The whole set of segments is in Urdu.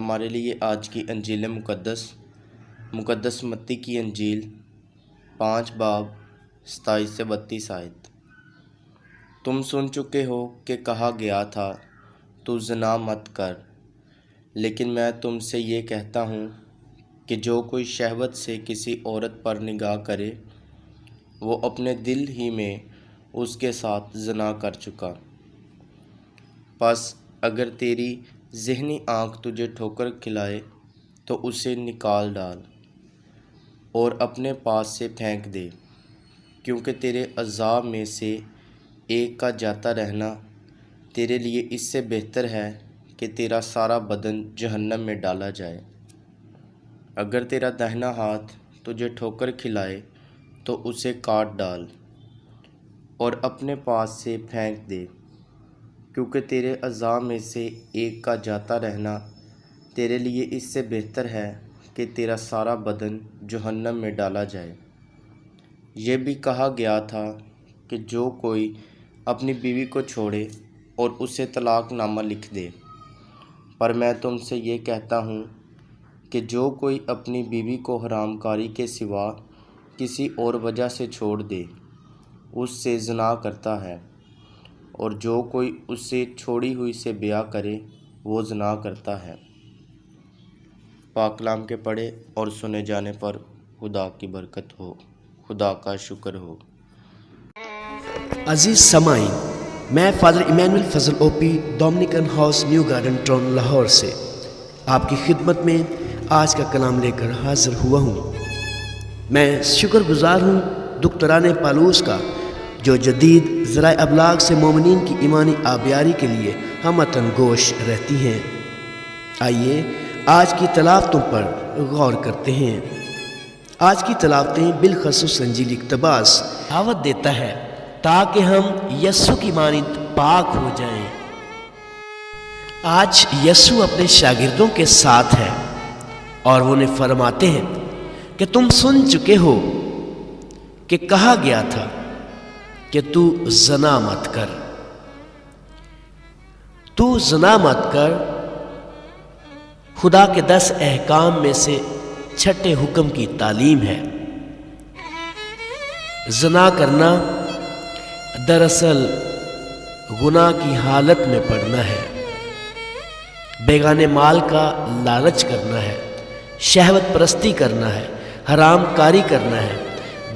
ہمارے لیے آج کی انجیل مقدس متی کی انجیل 5 باب 27 سے 32 آیت۔ تم سن چکے ہو کہ کہا گیا تھا تو زنا مت کر، لیکن میں تم سے یہ کہتا ہوں کہ جو کوئی شہوت سے کسی عورت پر نگاہ کرے وہ اپنے دل ہی میں اس کے ساتھ زنا کر چکا۔ پس اگر تیری ذہنی آنکھ تجھے ٹھوکر کھلائے تو اسے نکال ڈال اور اپنے پاس سے پھینک دے، کیونکہ تیرے اعضاء میں سے ایک کا جاتا رہنا تیرے لیے اس سے بہتر ہے کہ تیرا سارا بدن جہنم میں ڈالا جائے۔ اگر تیرا داہنا ہاتھ تجھے ٹھوکر کھلائے تو اسے کاٹ ڈال اور اپنے پاس سے پھینک دے، کیونکہ تیرے اعضاء میں سے ایک کا جاتا رہنا تیرے لیے اس سے بہتر ہے کہ تیرا سارا بدن جہنم میں ڈالا جائے۔ یہ بھی کہا گیا تھا کہ جو کوئی اپنی بیوی کو چھوڑے اور اسے طلاق نامہ لکھ دے، پر میں تم سے یہ کہتا ہوں کہ جو کوئی اپنی بیوی کو حرام کاری کے سوا کسی اور وجہ سے چھوڑ دے اس سے زنا کرتا ہے، اور جو کوئی اسے چھوڑی ہوئی سے بیاہ کرے وہ زنا کرتا ہے۔ پاک کلام کے پڑھے اور سنے جانے پر خدا کی برکت ہو، خدا کا شکر ہو۔ عزیز سامعین، میں father Emmanuel Fazal O P Dominican House New Garden Town Lahore سے آپ کی خدمت میں آج کا کلام لے کر حاضر ہوا ہوں۔ میں شکر گزار ہوں دکتران پالوس کا جو جدید ذرائع ابلاغ سے مومنین کی ایمانی آبیاری کے لیے ہمتن گوش رہتی ہیں۔ آئیے آج کی تلاوتوں پر غور کرتے ہیں۔ آج کی تلاوتیں بالخصوص انجیل اقتباس دعوت دیتا ہے تاکہ ہم یسوع کی مانند پاک ہو جائیں۔ آج یسوع اپنے شاگردوں کے ساتھ ہے اور وہ انہیں فرماتے ہیں کہ تم سن چکے ہو کہ کہا گیا تھا کہ تو زنا مت کر۔ تو زنا مت کر خدا کے 10 احکام میں سے چھٹے حکم کی تعلیم ہے۔ زنا کرنا دراصل گناہ کی حالت میں پڑنا ہے، بیگانے مال کا لالچ کرنا ہے، شہوت پرستی کرنا ہے، حرام کاری کرنا ہے،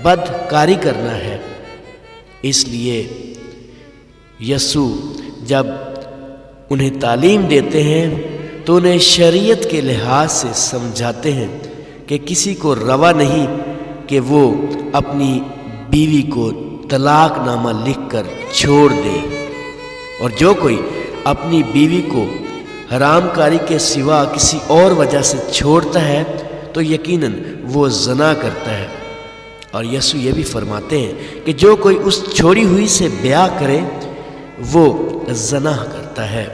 بد کاری کرنا ہے۔ اس لیے یسوع جب انہیں تعلیم دیتے ہیں تو انہیں شریعت کے لحاظ سے سمجھاتے ہیں کہ کسی کو روا نہیں کہ وہ اپنی بیوی کو طلاق نامہ لکھ کر چھوڑ دے، اور جو کوئی اپنی بیوی کو حرام کاری کے سوا کسی اور وجہ سے چھوڑتا ہے تو یقیناً وہ زنا کرتا ہے۔ اور یسوع یہ بھی فرماتے ہیں کہ جو کوئی اس چھوڑی ہوئی سے بیاہ کرے وہ زنا کرتا ہے۔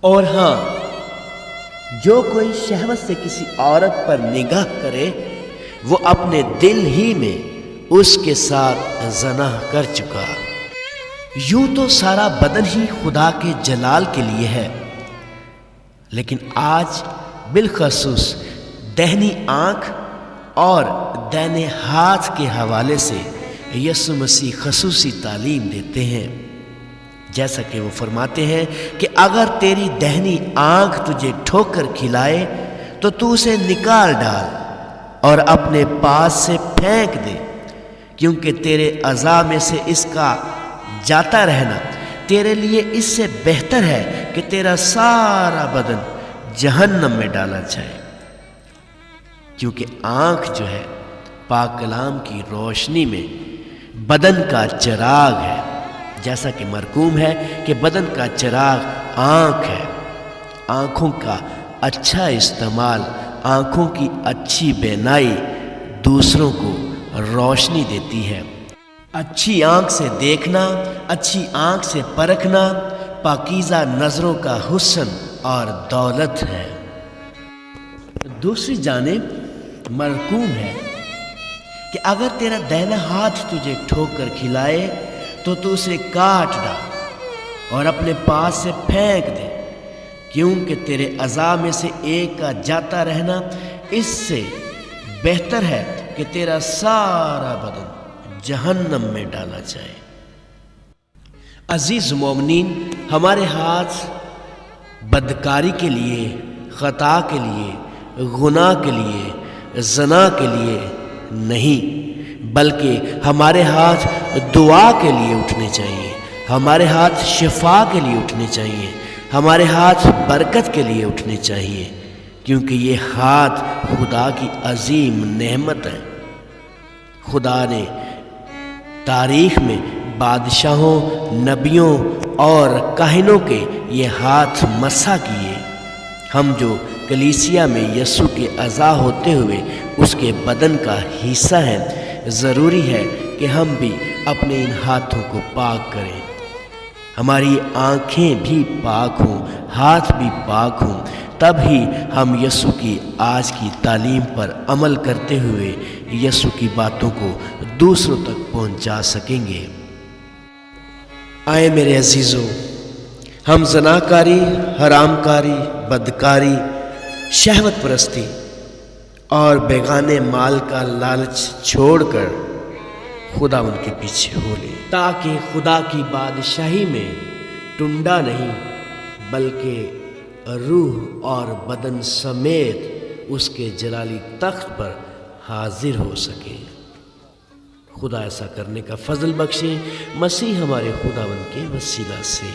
اور ہاں، جو کوئی شہوت سے کسی عورت پر نگاہ کرے وہ اپنے دل ہی میں اس کے ساتھ زنا کر چکا۔ یوں تو سارا بدن ہی خدا کے جلال کے لیے ہے، لیکن آج بالخصوص دہنی آنکھ اور دائنے ہاتھ کے حوالے سے یسوع مسیح خصوصی تعلیم دیتے ہیں، جیسا کہ وہ فرماتے ہیں کہ اگر تیری دہنی آنکھ تجھے ٹھوکر کھلائے تو تو اسے نکال ڈال اور اپنے پاس سے پھینک دے، کیونکہ تیرے اعضاء میں سے اس کا جاتا رہنا تیرے لیے اس سے بہتر ہے کہ تیرا سارا بدن جہنم میں ڈالا جائے۔ کیونکہ آنکھ جو ہے پاک کلام کی روشنی میں بدن کا چراغ ہے، جیسا کہ مرقوم ہے کہ بدن کا چراغ آنکھ ہے۔ آنکھوں کا اچھا استعمال، آنکھوں کی اچھی بینائی دوسروں کو روشنی دیتی ہے۔ اچھی آنکھ سے دیکھنا، اچھی آنکھ سے پرکھنا پاکیزہ نظروں کا حسن اور دولت ہے۔ دوسری جانب مرقوم ہے کہ اگر تیرا دائنا ہاتھ تجھے ٹھوکر کھلائے تو اسے کاٹ ڈال اور اپنے پاس سے پھینک دے، کیونکہ تیرے اعضاء میں سے ایک کا جاتا رہنا اس سے بہتر ہے کہ تیرا سارا بدن جہنم میں ڈالا جائے۔ عزیز مومنین، ہمارے ہاتھ بدکاری کے لیے، خطا کے لیے، گناہ کے لیے، زنا کے لیے نہیں، بلکہ ہمارے ہاتھ دعا کے لیے اٹھنے چاہیے، ہمارے ہاتھ شفا کے لیے اٹھنے چاہیے، ہمارے ہاتھ برکت کے لیے اٹھنے چاہیے، کیونکہ یہ ہاتھ خدا کی عظیم نعمت ہے۔ خدا نے تاریخ میں بادشاہوں، نبیوں اور کاہنوں کے یہ ہاتھ مسح کیے۔ ہم جو کلیسیا میں یسوع کے اعضاء ہوتے ہوئے اس کے بدن کا حصہ ہیں، ضروری ہے کہ ہم بھی اپنے ان ہاتھوں کو پاک کریں، ہماری آنکھیں بھی پاک ہوں، ہاتھ بھی پاک ہوں، تب ہی ہم یسوع کی آج کی تعلیم پر عمل کرتے ہوئے یسوع کی باتوں کو دوسروں تک پہنچا سکیں گے۔ آئے میرے عزیزوں، ہم زناکاری، حرام کاری، بدکاری، شہوت پرستی اور بیگانے مال کا لالچ چھوڑ کر خدا ان کے پیچھے ہو لیں، تاکہ خدا کی بادشاہی میں ٹنڈا نہیں بلکہ روح اور بدن سمیت اس کے جلالی تخت پر حاضر ہو سکے۔ خدا ایسا کرنے کا فضل بخشے، مسیح ہمارے خداوند کے وسیلہ سے۔